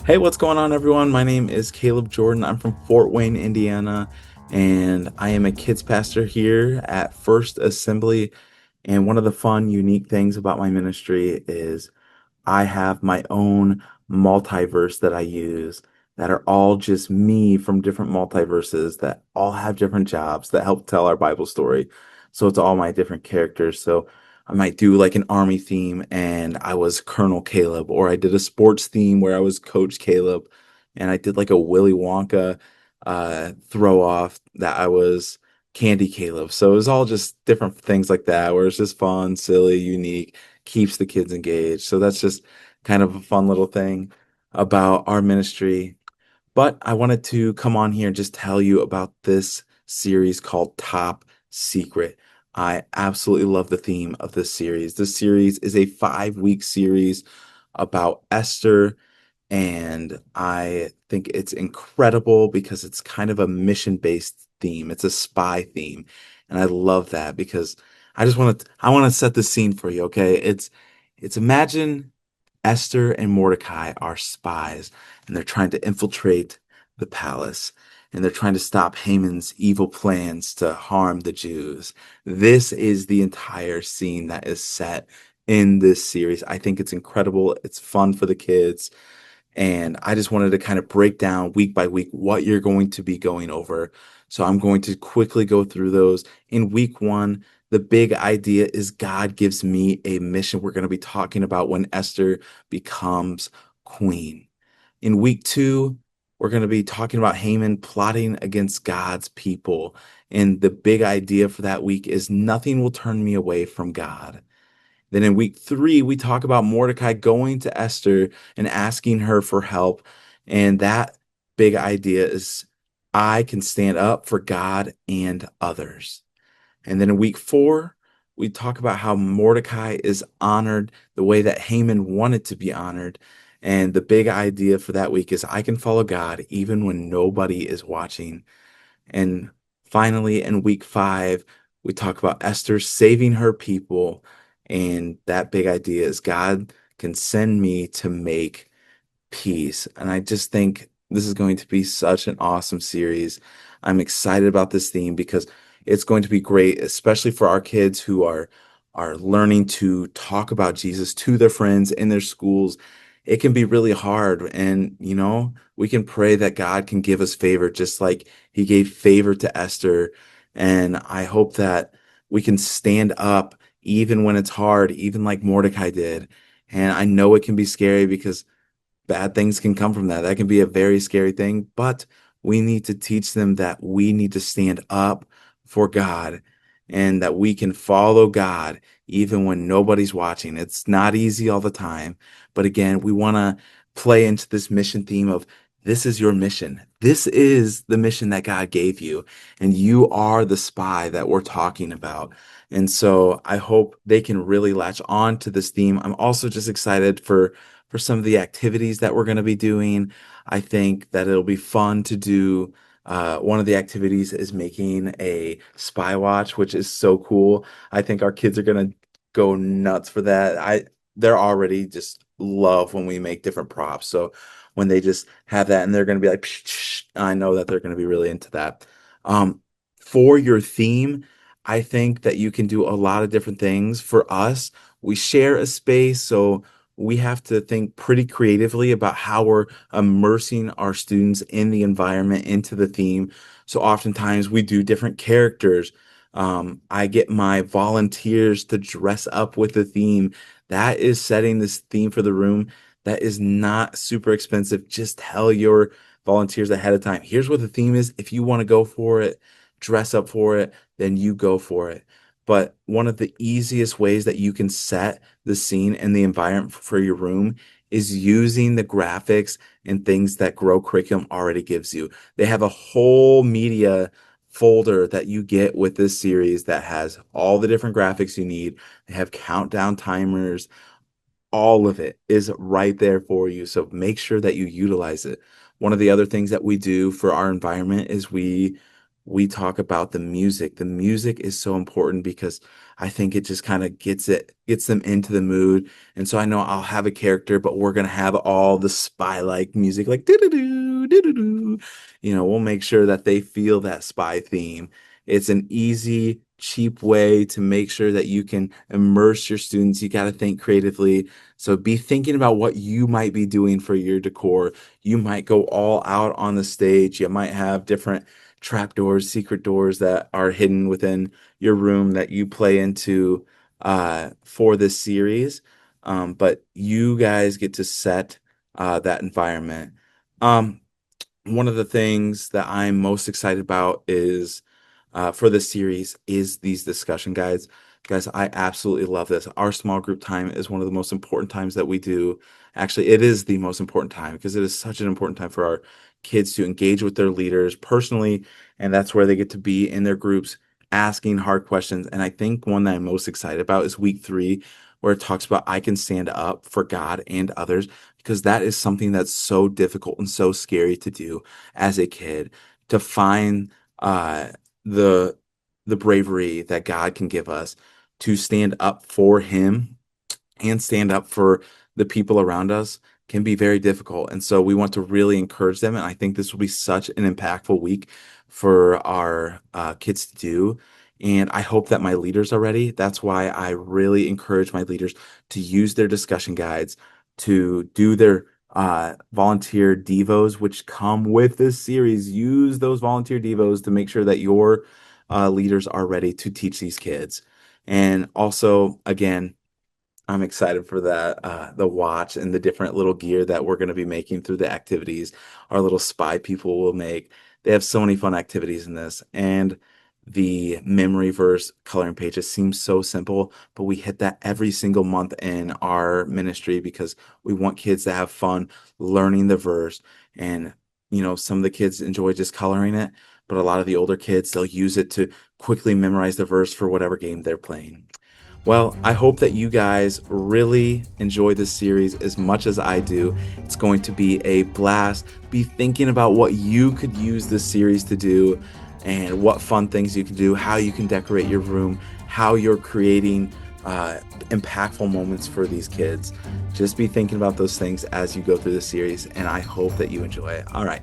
Hey, what's going on, everyone? My name is Caleb Jordan. I'm from Fort Wayne, Indiana, and I am a kids pastor here at First Assembly. And one of the fun, unique things about my ministry is I have my own multiverse that I use that are all just me from different multiverses that all have different jobs that help tell our Bible story. So it's all my different characters. So I might do like an army theme and I was Colonel Caleb, or I did a sports theme where I was Coach Caleb, and I did like a Willy Wonka throw off that I was Candy Caleb. So it was all just different things like that where it's just fun, silly, unique, keeps the kids engaged. So that's just kind of a fun little thing about our ministry. But I wanted to come on here and just tell you about this series called Top Secret. I absolutely love the theme of this series. This series is a 5 week series about Esther, and I think it's incredible because it's kind of a mission-based theme. It's a spy theme. And I love that because I want to set the scene for you, okay? It's imagine Esther and Mordecai are spies, and they're trying to infiltrate the palace, and they're trying to stop Haman's evil plans to harm the Jews. This is the entire scene that is set in this series. I think it's incredible. It's fun for the kids. And I just wanted to kind of break down week by week what you're going to be going over. So I'm going to quickly go through those. In week one, the big idea is God gives me a mission. We're going to be talking about when Esther becomes queen. In week two, we're going to be talking about Haman plotting against God's people. And the big idea for that week is nothing will turn me away from God. Then in week three, we talk about Mordecai going to Esther and asking her for help. And that big idea is I can stand up for God and others. And then in week four, we talk about how Mordecai is honored the way that Haman wanted to be honored. And the big idea for that week is I can follow God even when nobody is watching. And finally, in week five, we talk about Esther saving her people. And that big idea is God can send me to make peace. And I just think this is going to be such an awesome series. I'm excited about this theme because it's going to be great, especially for our kids who are learning to talk about Jesus to their friends in their schools. It can be really hard, and we can pray that God can give us favor just like he gave favor to Esther. And I hope that we can stand up even when it's hard, even like Mordecai did. And I know it can be scary because bad things can come from that. That can be a very scary thing, but we need to teach them that we need to stand up for God and that we can follow God even when nobody's watching. It's not easy all the time, but again, we want to play into this mission theme of this is your mission. This is the mission that God gave you, and you are the spy that we're talking about. And so I hope they can really latch on to this theme. I'm also just excited for some of the activities that we're going to be doing. I think that it'll be fun to do. One of the activities is making a spy watch, which is so cool. I think our kids are going to go nuts for that. They're already just love when we make different props. So when they just have that and they're going to be like, psh, psh, I know that they're going to be really into that. Um, for your theme, I think that you can do a lot of different things. For us, we share a space, so we have to think pretty creatively about how we're immersing our students in the environment, into the theme. So oftentimes we do different characters. I get my volunteers to dress up with the theme. That is setting this theme for the room. That is not super expensive. Just tell your volunteers ahead of time. Here's what the theme is. If you want to go for it, dress up for it, then you go for it. But one of the easiest ways that you can set the scene and the environment for your room is using the graphics and things that Grow Curriculum already gives you. They have a whole media folder that you get with this series that has all the different graphics you need. They have countdown timers. All of it is right there for you. So make sure that you utilize it. One of the other things that we do for our environment is we we talk about the music. The music is so important because I think it just kind of gets them into the mood. And so I know I'll have a character, but we're gonna have all the spy-like music, like doo-doo-doo, doo-doo-doo. We'll make sure that they feel that spy theme. It's an easy, cheap way to make sure that you can immerse your students. You got to think creatively. So be thinking about what you might be doing for your decor. You might go all out on the stage. You might have different trapdoors, secret doors that are hidden within your room that you play into for this series. But you guys get to set that environment. Um, One of the things that I'm most excited about is for this series is these discussion guides. Guys, I absolutely love this. Our small group time is one of the most important times that we do. Actually, it is the most important time because it is such an important time for our kids to engage with their leaders personally, and that's where they get to be in their groups asking hard questions. And I think one that I'm most excited about is week 3, where it talks about I can stand up for God and others, because that is something that's so difficult and so scary to do as a kid, to find uh, the the bravery that God can give us to stand up for Him and stand up for the people around us can be very difficult. And so we want to really encourage them. And I think this will be such an impactful week for our kids to do. And I hope that my leaders are ready. That's why I really encourage my leaders to use their discussion guides, to do their volunteer devos, which come with this series. Use those volunteer devos to make sure that your leaders are ready to teach these kids. And also, again, I'm excited for that, the watch and the different little gear that we're going to be making through the activities our little spy people will make. They have so many fun activities in this. And the memory verse coloring pages seems so simple, but we hit that every single month in our ministry because we want kids to have fun learning the verse. And, some of the kids enjoy just coloring it, but a lot of the older kids, they'll use it to quickly memorize the verse for whatever game they're playing. Well, I hope that you guys really enjoy this series as much as I do. It's going to be a blast. Be thinking about what you could use this series to do and what fun things you can do, how you can decorate your room, how you're creating impactful moments for these kids. Just be thinking about those things as you go through the series, and I hope that you enjoy it. All right.